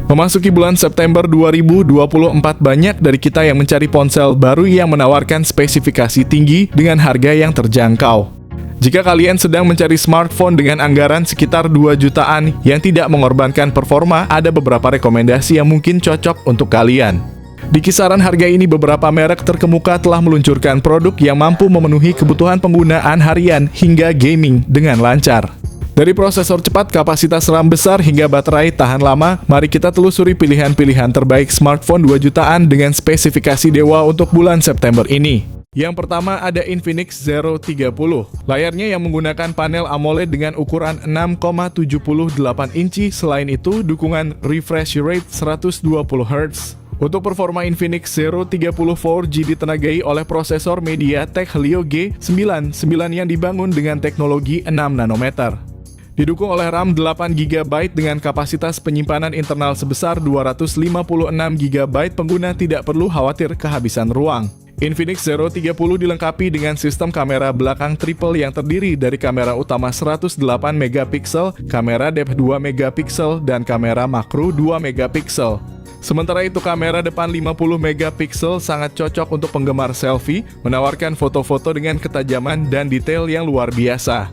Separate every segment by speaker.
Speaker 1: Memasuki bulan September 2024, banyak dari kita yang mencari ponsel baru yang menawarkan spesifikasi tinggi dengan harga yang terjangkau. Jika kalian sedang mencari smartphone dengan anggaran sekitar 2 jutaan yang tidak mengorbankan performa, ada beberapa rekomendasi yang mungkin cocok untuk kalian. Di kisaran harga ini, beberapa merek terkemuka telah meluncurkan produk yang mampu memenuhi kebutuhan penggunaan harian hingga gaming dengan lancar. Dari prosesor cepat, kapasitas RAM besar, hingga baterai tahan lama, mari kita telusuri pilihan-pilihan terbaik smartphone 2 jutaan dengan spesifikasi dewa untuk bulan September ini. Yang pertama ada Infinix Zero 30. Layarnya yang menggunakan panel AMOLED dengan ukuran 6,78 inci. Selain itu, dukungan refresh rate 120 Hz. Untuk performa, Infinix Zero 30 4G ditenagai oleh prosesor MediaTek Helio G99 yang dibangun dengan teknologi 6 nanometer. Didukung oleh RAM 8GB dengan kapasitas penyimpanan internal sebesar 256GB, pengguna tidak perlu khawatir kehabisan ruang. Infinix Zero 30 dilengkapi dengan sistem kamera belakang triple yang terdiri dari kamera utama 108MP, kamera depth 2MP, dan kamera makro 2MP. Sementara itu, kamera depan 50MP sangat cocok untuk penggemar selfie, menawarkan foto-foto dengan ketajaman dan detail yang luar biasa.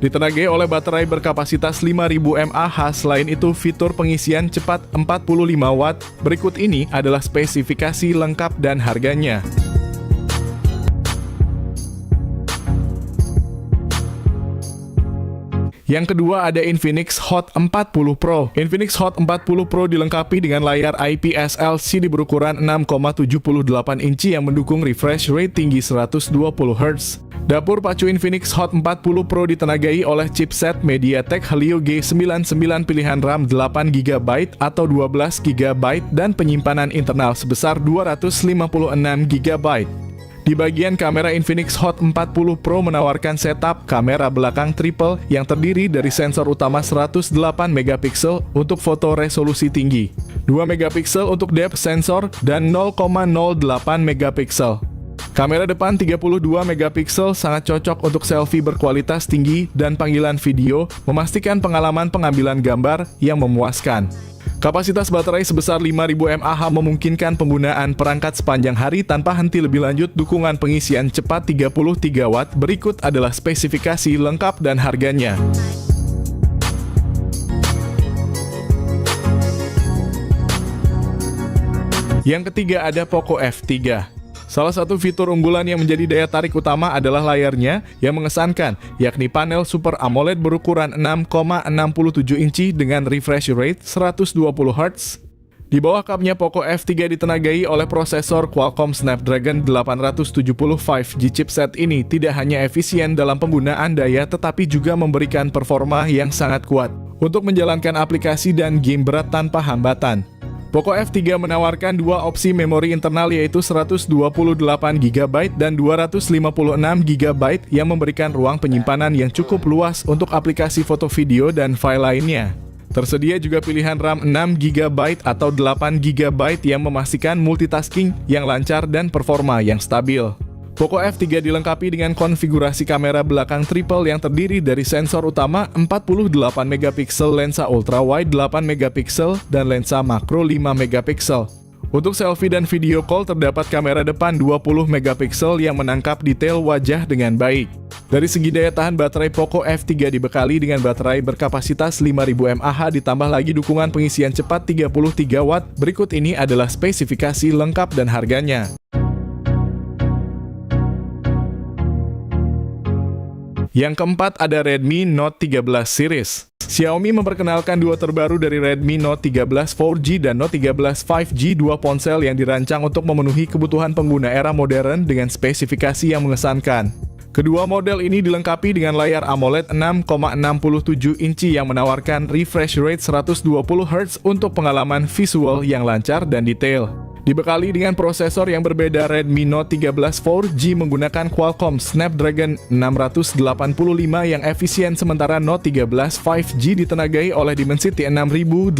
Speaker 1: Ditenagai oleh baterai berkapasitas 5000 mAh. Selain itu, fitur pengisian cepat 45 Watt. Berikut ini adalah spesifikasi lengkap dan harganya. Yang kedua ada Infinix Hot 40 Pro. Infinix Hot 40 Pro dilengkapi dengan layar IPS LCD berukuran 6,78 inci yang mendukung refresh rate tinggi 120 Hz. Dapur pacu Infinix Hot 40 Pro ditenagai oleh chipset MediaTek Helio G99, pilihan RAM 8GB atau 12GB, dan penyimpanan internal sebesar 256GB. Di bagian kamera, Infinix Hot 40 Pro menawarkan setup kamera belakang triple yang terdiri dari sensor utama 108MP untuk foto resolusi tinggi, 2MP untuk depth sensor, dan 0,08MP. Kamera depan 32MP sangat cocok untuk selfie berkualitas tinggi dan panggilan video, memastikan pengalaman pengambilan gambar yang memuaskan. Kapasitas baterai sebesar 5000 mAh memungkinkan penggunaan perangkat sepanjang hari tanpa henti. Lebih lanjut, dukungan pengisian cepat 33 Watt. Berikut adalah spesifikasi lengkap dan harganya. Yang ketiga ada Poco F3. Salah satu fitur unggulan yang menjadi daya tarik utama adalah layarnya yang mengesankan, yakni panel Super AMOLED berukuran 6,67 inci dengan refresh rate 120 Hz. Di bawah kapnya, Poco F3 ditenagai oleh prosesor Qualcomm Snapdragon 870 5G. Chipset ini tidak hanya efisien dalam penggunaan daya, tetapi juga memberikan performa yang sangat kuat untuk menjalankan aplikasi dan game berat tanpa hambatan. Poco F3 menawarkan dua opsi memori internal, yaitu 128GB dan 256GB, yang memberikan ruang penyimpanan yang cukup luas untuk aplikasi foto, video, dan file lainnya. Tersedia juga pilihan RAM 6GB atau 8GB yang memastikan multitasking yang lancar dan performa yang stabil. Poco F3 dilengkapi dengan konfigurasi kamera belakang triple yang terdiri dari sensor utama 48MP, lensa ultrawide 8MP, dan lensa makro 5MP. Untuk selfie dan video call, terdapat kamera depan 20MP yang menangkap detail wajah dengan baik. Dari segi daya tahan baterai, Poco F3 dibekali dengan baterai berkapasitas 5000 mAh ditambah lagi dukungan pengisian cepat 33 Watt. Berikut ini adalah spesifikasi lengkap dan harganya. Yang keempat ada Redmi Note 13 series. Xiaomi memperkenalkan duo terbaru dari Redmi Note 13 4G dan Note 13 5G, dua ponsel yang dirancang untuk memenuhi kebutuhan pengguna era modern dengan spesifikasi yang mengesankan. Kedua model ini dilengkapi dengan layar AMOLED 6,67 inci yang menawarkan refresh rate 120 Hz untuk pengalaman visual yang lancar dan detail. Dibekali dengan prosesor yang berbeda, Redmi Note 13 4G menggunakan Qualcomm Snapdragon 685 yang efisien, sementara Note 13 5G ditenagai oleh Dimensity 6080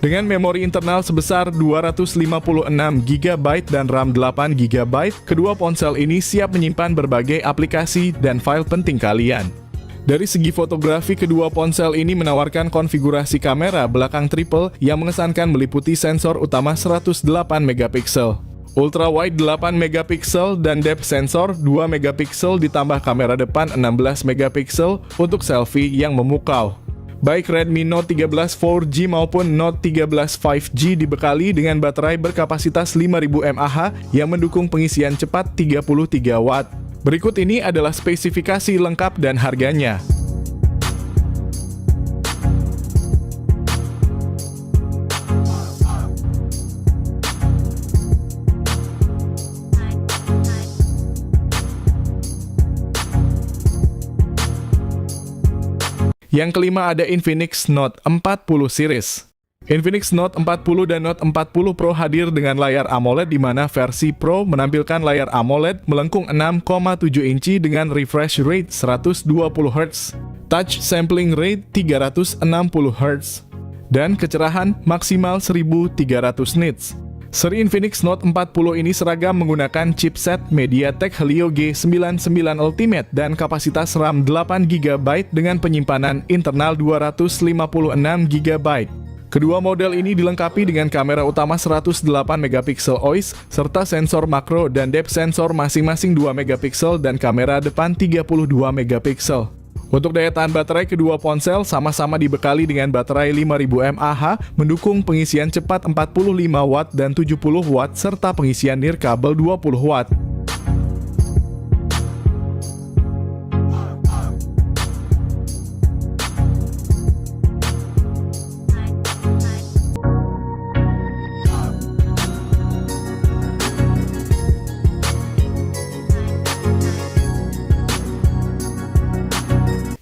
Speaker 1: dengan memori internal sebesar 256GB dan RAM 8GB. Kedua ponsel ini siap menyimpan berbagai aplikasi dan file penting kalian. Dari segi fotografi, kedua ponsel ini menawarkan konfigurasi kamera belakang triple yang mengesankan meliputi sensor utama 108 megapiksel, ultra wide 8 megapiksel, dan depth sensor 2 megapiksel ditambah kamera depan 16 megapiksel untuk selfie yang memukau. Baik Redmi Note 13 4G maupun Note 13 5G dibekali dengan baterai berkapasitas 5000 mAh yang mendukung pengisian cepat 33 Watt. Berikut ini adalah spesifikasi lengkap dan harganya. Yang kelima ada Infinix Note 40 series. Infinix Note 40 dan Note 40 Pro hadir dengan layar AMOLED di mana versi Pro menampilkan layar AMOLED melengkung 6,7 inci dengan refresh rate 120 Hz, touch sampling rate 360 Hz, dan kecerahan maksimal 1300 nits. Seri Infinix Note 40 ini seragam menggunakan chipset MediaTek Helio G99 Ultimate dan kapasitas RAM 8GB dengan penyimpanan internal 256GB. Kedua model ini dilengkapi dengan kamera utama 108 megapiksel OIS serta sensor makro dan depth sensor masing-masing 2 megapiksel dan kamera depan 32 megapiksel. Untuk daya tahan baterai, kedua ponsel sama-sama dibekali dengan baterai 5000 mAh, mendukung pengisian cepat 45 Watt dan 70 Watt serta pengisian nirkabel 20 Watt.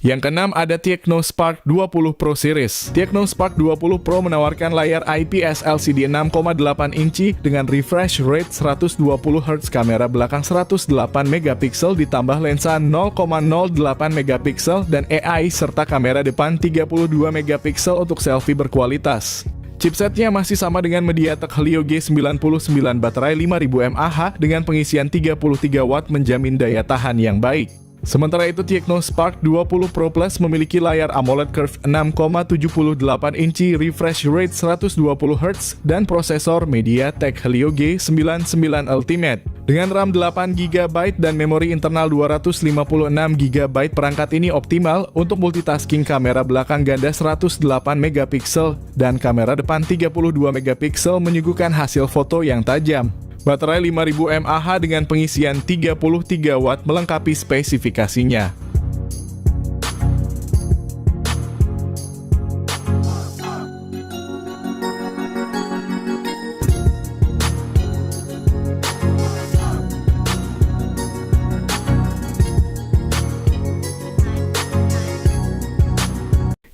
Speaker 1: Yang keenam ada Tecnospark 20 Pro Series. Tecnospark 20 Pro menawarkan layar IPS LCD 6,8 inci dengan refresh rate 120 Hz, kamera belakang 108 megapiksel ditambah lensa 0,08 megapiksel dan AI serta kamera depan 32 megapiksel untuk selfie berkualitas. Chipsetnya masih sama dengan MediaTek Helio G99, baterai 5000 mAh dengan pengisian 33 Watt menjamin daya tahan yang baik. Sementara itu, Tecnospark 20 Pro Plus memiliki layar AMOLED Curve 6,78 inci, refresh rate 120 Hz, dan prosesor MediaTek Helio G99 Ultimate. Dengan RAM 8GB dan memori internal 256GB, perangkat ini optimal untuk multitasking. Kamera belakang ganda 108 megapiksel dan kamera depan 32 megapiksel menyuguhkan hasil foto yang tajam. Baterai 5000 mAh dengan pengisian 33 Watt melengkapi spesifikasinya.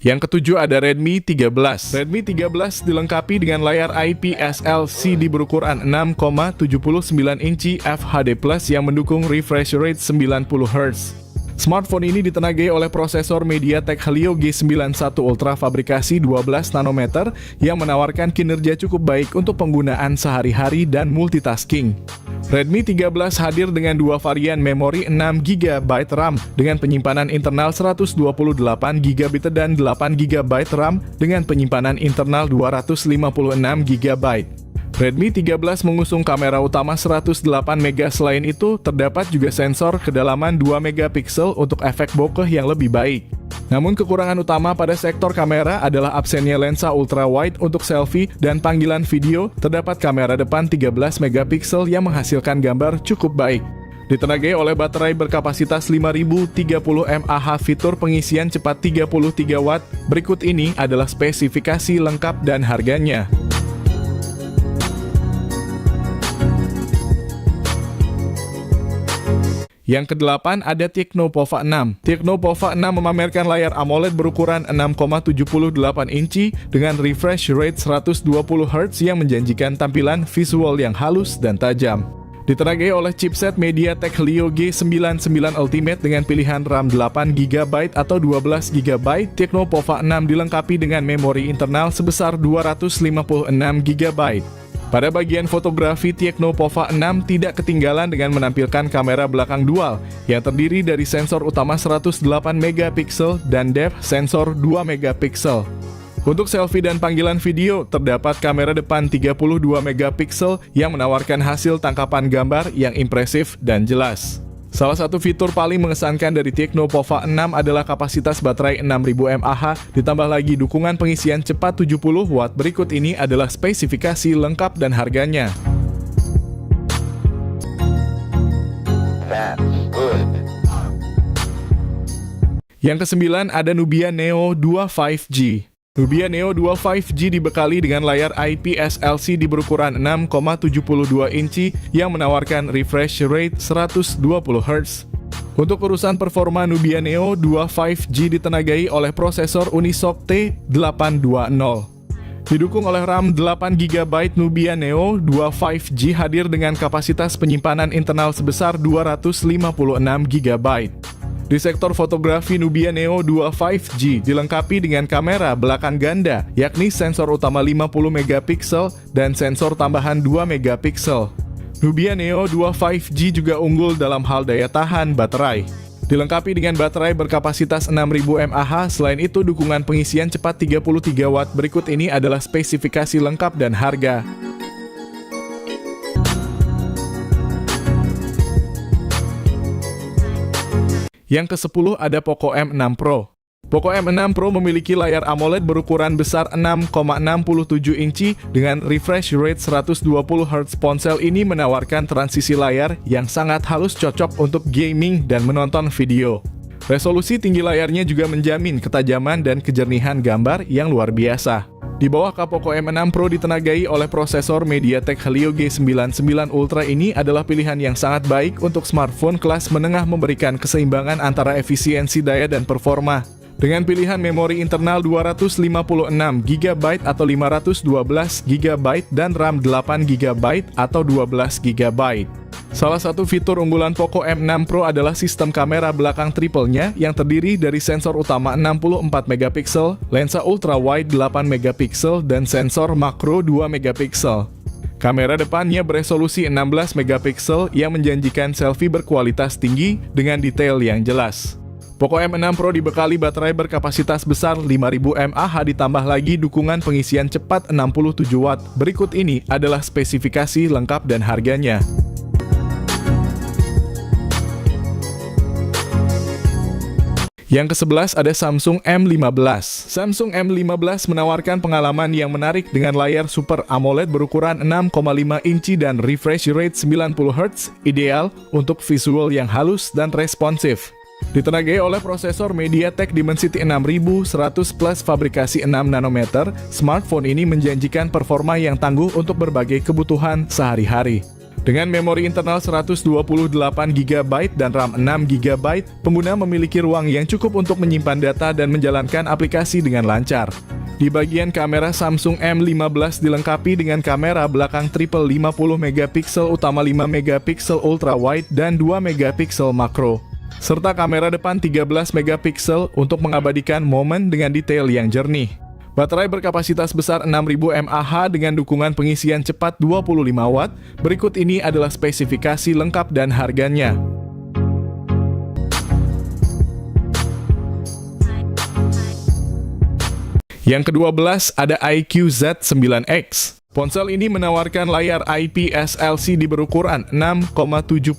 Speaker 1: Yang ketujuh ada Redmi 13. Redmi 13 dilengkapi dengan layar IPS LCD berukuran 6,79 inci FHD+ yang mendukung refresh rate 90 Hz. Smartphone ini ditenagai oleh prosesor MediaTek Helio G91 Ultra fabrikasi 12 nanometer yang menawarkan kinerja cukup baik untuk penggunaan sehari-hari dan multitasking. Redmi 13 hadir dengan dua varian memori 6GB RAM dengan penyimpanan internal 128GB dan 8GB RAM dengan penyimpanan internal 256GB. Redmi 13 mengusung kamera utama 108 mega. Selain itu, terdapat juga sensor kedalaman 2 megapiksel untuk efek bokeh yang lebih baik. Namun kekurangan utama pada sektor kamera adalah absennya lensa ultra wide untuk selfie dan panggilan video. Terdapat kamera depan 13 megapiksel yang menghasilkan gambar cukup baik. Ditenagai oleh baterai berkapasitas 5030 mAh, fitur pengisian cepat 33 Watt. Berikut ini adalah spesifikasi lengkap dan harganya. Yang kedelapan ada Tecno Pova 6. Tecno Pova 6 memamerkan layar AMOLED berukuran 6,78 inci dengan refresh rate 120 Hz yang menjanjikan tampilan visual yang halus dan tajam. Ditenagai oleh chipset MediaTek Helio G99 Ultimate dengan pilihan RAM 8GB atau 12GB, Tecno Pova 6 dilengkapi dengan memori internal sebesar 256GB. Pada bagian fotografi, Tecno Pova 6 tidak ketinggalan dengan menampilkan kamera belakang dual yang terdiri dari sensor utama 108 megapiksel dan depth sensor 2 megapiksel. Untuk selfie dan panggilan video, terdapat kamera depan 32 megapiksel yang menawarkan hasil tangkapan gambar yang impresif dan jelas. Salah satu fitur paling mengesankan dari Tecno Pova 6 adalah kapasitas baterai 6000 mAh, ditambah lagi dukungan pengisian cepat 70 Watt. Berikut ini adalah spesifikasi lengkap dan harganya. Yang ke-9 ada Nubia Neo 2 5G. Nubia Neo 2 5G dibekali dengan layar IPS LCD berukuran 6,72 inci yang menawarkan refresh rate 120 Hz. Untuk urusan performa, Nubia Neo 2 5G ditenagai oleh prosesor Unisoc T820. Didukung oleh RAM 8GB, Nubia Neo 2 5G hadir dengan kapasitas penyimpanan internal sebesar 256GB. Di sektor fotografi, Nubia Neo 2 5G dilengkapi dengan kamera belakang ganda, yakni sensor utama 50 megapiksel dan sensor tambahan 2 megapiksel. Nubia Neo 2 5G juga unggul dalam hal daya tahan baterai. Dilengkapi dengan baterai berkapasitas 6000 mAh, selain itu dukungan pengisian cepat 33 Watt. Berikut ini adalah spesifikasi lengkap dan harga. Yang ke-10 ada Poco M6 Pro. Poco M6 Pro memiliki layar AMOLED berukuran besar 6,67 inci dengan refresh rate 120 Hz. Ponsel ini menawarkan transisi layar yang sangat halus, cocok untuk gaming dan menonton video. Resolusi tinggi layarnya juga menjamin ketajaman dan kejernihan gambar yang luar biasa. Di bawah Poco M6 Pro ditenagai oleh prosesor MediaTek Helio G99 Ultra. Ini adalah pilihan yang sangat baik untuk smartphone kelas menengah, memberikan keseimbangan antara efisiensi daya dan performa. Dengan pilihan memori internal 256GB atau 512GB dan RAM 8GB atau 12GB. Salah satu fitur unggulan Poco M6 Pro adalah sistem kamera belakang triple-nya yang terdiri dari sensor utama 64 megapiksel, lensa ultra wide 8 megapiksel, dan sensor makro 2 megapiksel. Kamera depannya beresolusi 16 megapiksel yang menjanjikan selfie berkualitas tinggi dengan detail yang jelas. Poco M6 Pro dibekali baterai berkapasitas besar 5000 mAh, ditambah lagi dukungan pengisian cepat 67 Watt. Berikut ini adalah spesifikasi lengkap dan harganya. Yang ke-11 ada Samsung M15. Samsung M15 menawarkan pengalaman yang menarik dengan layar Super AMOLED berukuran 6,5 inci dan refresh rate 90 Hz, ideal untuk visual yang halus dan responsif. Ditenagai oleh prosesor MediaTek Dimensity 6100 Plus fabrikasi 6 nanometer, smartphone ini menjanjikan performa yang tangguh untuk berbagai kebutuhan sehari-hari. Dengan memori internal 128GB dan RAM 6GB, pengguna memiliki ruang yang cukup untuk menyimpan data dan menjalankan aplikasi dengan lancar. Di bagian kamera, Samsung M15 dilengkapi dengan kamera belakang triple 50 megapiksel utama 5 megapiksel ultra wide dan 2 megapiksel makro, serta kamera depan 13 megapiksel untuk mengabadikan momen dengan detail yang jernih. Baterai berkapasitas besar 6000 mAh dengan dukungan pengisian cepat 25 Watt. Berikut ini adalah spesifikasi lengkap dan harganya. Yang ke-12 ada iQOO Z9X. Ponsel ini menawarkan layar IPS LCD berukuran 6,72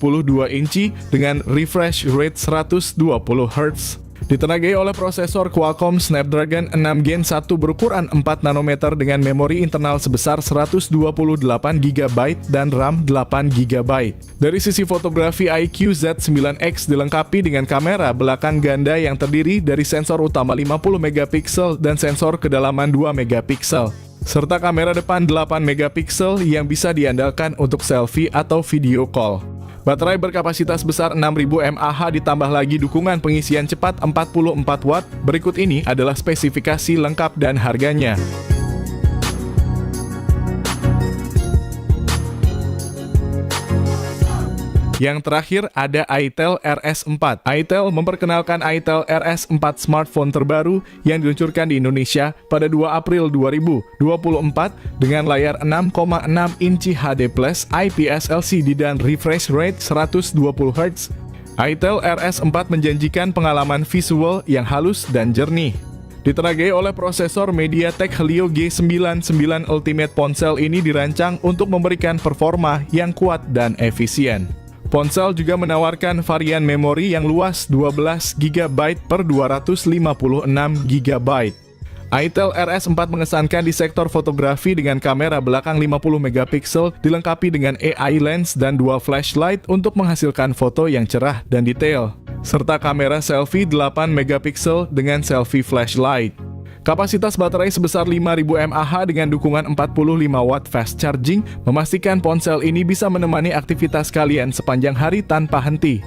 Speaker 1: inci dengan refresh rate 120 Hz. Ditenagai oleh prosesor Qualcomm Snapdragon 6 Gen 1 berukuran 4 nanometer dengan memori internal sebesar 128GB dan RAM 8GB. Dari sisi fotografi, iQOO Z9X dilengkapi dengan kamera belakang ganda yang terdiri dari sensor utama 50 megapiksel dan sensor kedalaman 2 megapiksel, serta kamera depan 8 megapiksel yang bisa diandalkan untuk selfie atau video call. Baterai berkapasitas besar 6000 mAh ditambah lagi dukungan pengisian cepat 44 Watt. Berikut ini adalah spesifikasi lengkap dan harganya. Yang terakhir ada itel RS4. itel memperkenalkan itel RS4 smartphone terbaru yang diluncurkan di Indonesia pada 2 April 2024 dengan layar 6,6 inci HD Plus IPS LCD dan refresh rate 120 Hz. itel RS4 menjanjikan pengalaman visual yang halus dan jernih. Ditenagai oleh prosesor MediaTek Helio G99 Ultimate, ponsel ini dirancang untuk memberikan performa yang kuat dan efisien. Ponsel juga menawarkan varian memori yang luas 12 GB per 256 GB. itel RS4 mengesankan di sektor fotografi dengan kamera belakang 50 megapiksel dilengkapi dengan AI lens dan 2 flashlight untuk menghasilkan foto yang cerah dan detail, serta kamera selfie 8 megapiksel dengan selfie flashlight. Kapasitas baterai sebesar 5000 mAh dengan dukungan 45 watt fast charging memastikan ponsel ini bisa menemani aktivitas kalian sepanjang hari tanpa henti.